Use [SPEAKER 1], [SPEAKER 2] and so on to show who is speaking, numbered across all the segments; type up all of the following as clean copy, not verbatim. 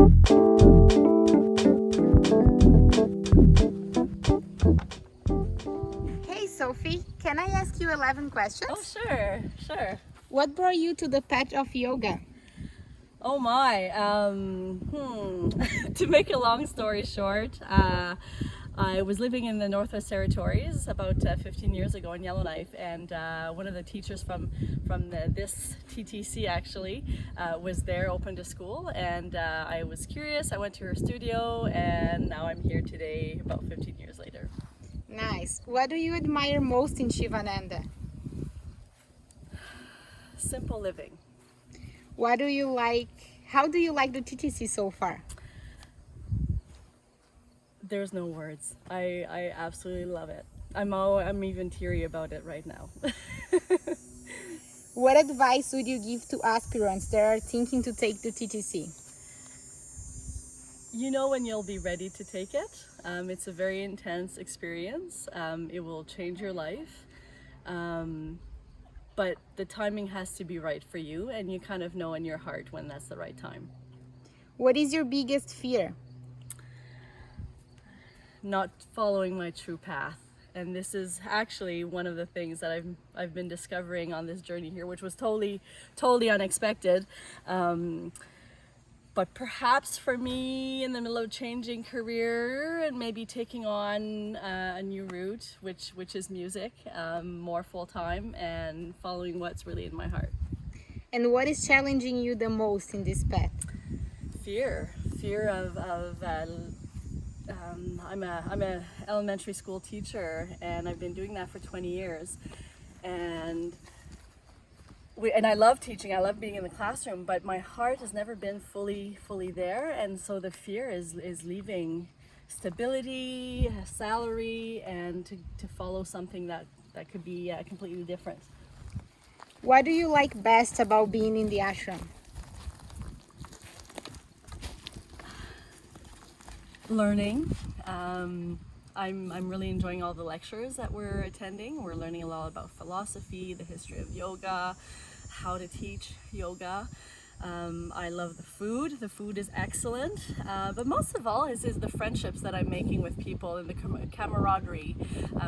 [SPEAKER 1] Hey Sophie, can I ask you 11 questions?
[SPEAKER 2] Oh, sure.
[SPEAKER 1] What brought you to the path of yoga?
[SPEAKER 2] Oh my. To make a long story short, I was living in the Northwest Territories about 15 years ago in Yellowknife, and one of the teachers from this TTC actually was there, opened a school, and I was curious. I went to her studio, and now I'm here today, about 15 years later.
[SPEAKER 1] Nice. What do you admire most in Shivananda?
[SPEAKER 2] Simple living.
[SPEAKER 1] What do you like? How do you like the TTC so far?
[SPEAKER 2] There's no words. I absolutely love it. I'm even teary about it right now.
[SPEAKER 1] What advice would you give to aspirants that are thinking to take the TTC?
[SPEAKER 2] You know when you'll be ready to take it. It's a very intense experience. It will change your life. But the timing has to be right for you, and you kind of know in your heart when that's the right time.
[SPEAKER 1] What is your biggest fear?
[SPEAKER 2] Not following my true path. And this is actually one of the things that I've been discovering on this journey here, which was totally unexpected. But perhaps for me, in the middle of changing career and maybe taking on a new route, which is music, more full time, and following what's really in my heart.
[SPEAKER 1] And what is challenging you the most in this path?
[SPEAKER 2] Fear of I'm a elementary school teacher, and I've been doing that for 20 years, and I love teaching. I love being in the classroom, but my heart has never been fully there, and so the fear is leaving stability, salary, and to follow something that could be completely different.
[SPEAKER 1] What do you like best about being in the ashram?
[SPEAKER 2] Learning. I'm really enjoying all the lectures that we're attending. We're learning a lot about philosophy, the history of yoga, how to teach yoga. I love the food. The food is excellent. But most of all is the friendships that I'm making with people and the camaraderie.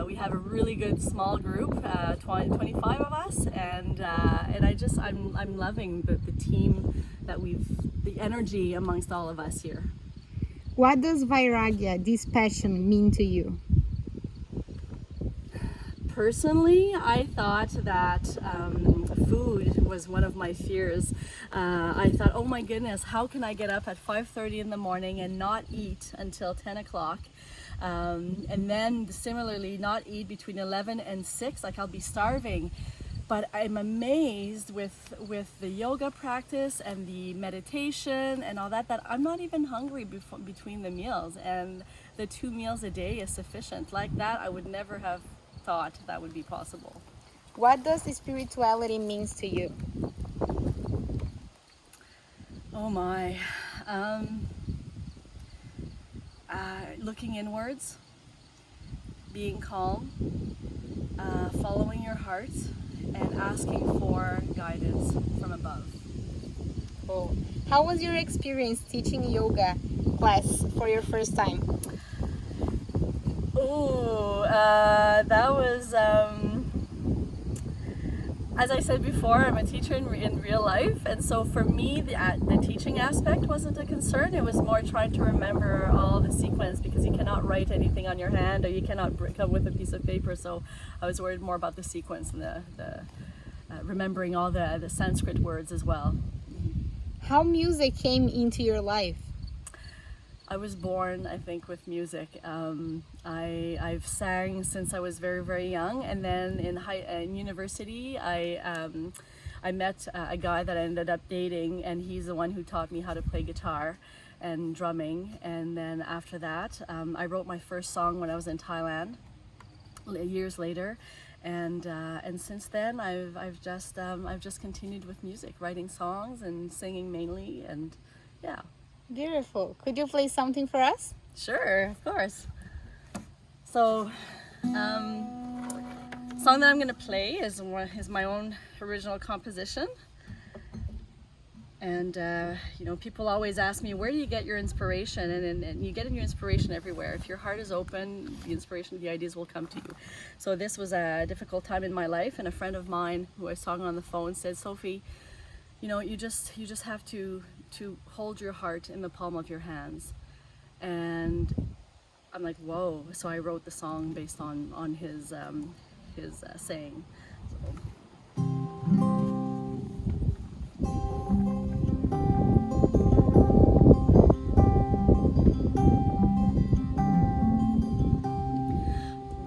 [SPEAKER 2] We have a really good small group, 25 of us, and I'm loving the team that the energy amongst all of us here.
[SPEAKER 1] What does Vairagya, this passion, mean to you?
[SPEAKER 2] Personally, I thought that food was one of my fears. I thought, oh my goodness, how can I get up at 5:30 in the morning and not eat until 10 o'clock? And then similarly, not eat between 11 and 6, like I'll be starving. But I'm amazed with the yoga practice and the meditation and all that I'm not even hungry between the meals, and the 2 meals a day is sufficient. Like that, I would never have thought that would be possible.
[SPEAKER 1] What does spirituality mean to you?
[SPEAKER 2] Oh my. Looking inwards, being calm, following your heart, and asking for guidance from above.
[SPEAKER 1] Oh. How was your experience teaching yoga class for your first time?
[SPEAKER 2] Oh, that was, as I said before, I'm a teacher in real life, and so for me, the teaching aspect wasn't a concern. It was more trying to remember all the sequence, because you cannot write anything on your hand, or you cannot come with a piece of paper, so I was worried more about the sequence and the remembering all the Sanskrit words as well.
[SPEAKER 1] How music came into your life?
[SPEAKER 2] I was born, I think, with music. I've sang since I was very, very young, and then in university, I met a guy that I ended up dating, and he's the one who taught me how to play guitar and drumming. And then after that, I wrote my first song when I was in Thailand years later, and since then I've just continued with music, writing songs and singing mainly, and yeah.
[SPEAKER 1] Beautiful. Could you play something for us?
[SPEAKER 2] Sure, of course. So, song that I'm going to play is my own original composition. And you know, people always ask me, where do you get your inspiration? And you get your inspiration everywhere. If your heart is open, the inspiration, the ideas will come to you. So this was a difficult time in my life, and a friend of mine who I was talking on the phone said, Sophie, you know, you just have to hold your heart in the palm of your hands. And I'm like, whoa. So I wrote the song based on his saying. So.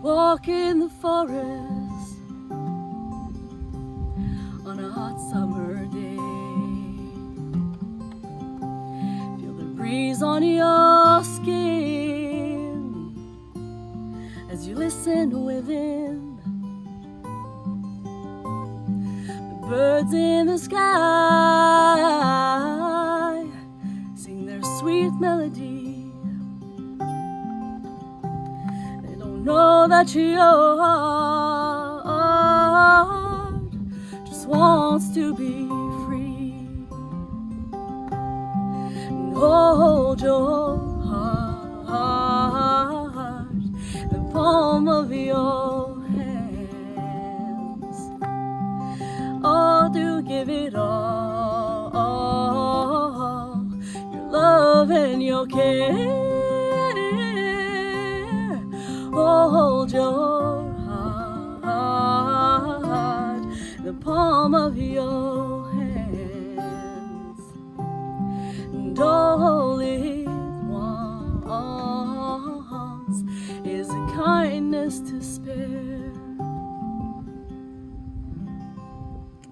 [SPEAKER 2] Walk in the forest on a hot summer day. Feel the breeze on your skin as you listen within. The birds in the sky sing their sweet melody. Know that your heart just wants to be free, and hold your heart in the palm of your hands. Oh, do give it all, your love and your care. Hold your heart in the palm of your hands, and all it wants is a kindness to spare.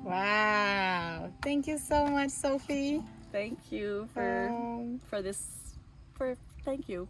[SPEAKER 1] Wow. Thank you so much, Sophie.
[SPEAKER 2] Thank you for this. Thank you.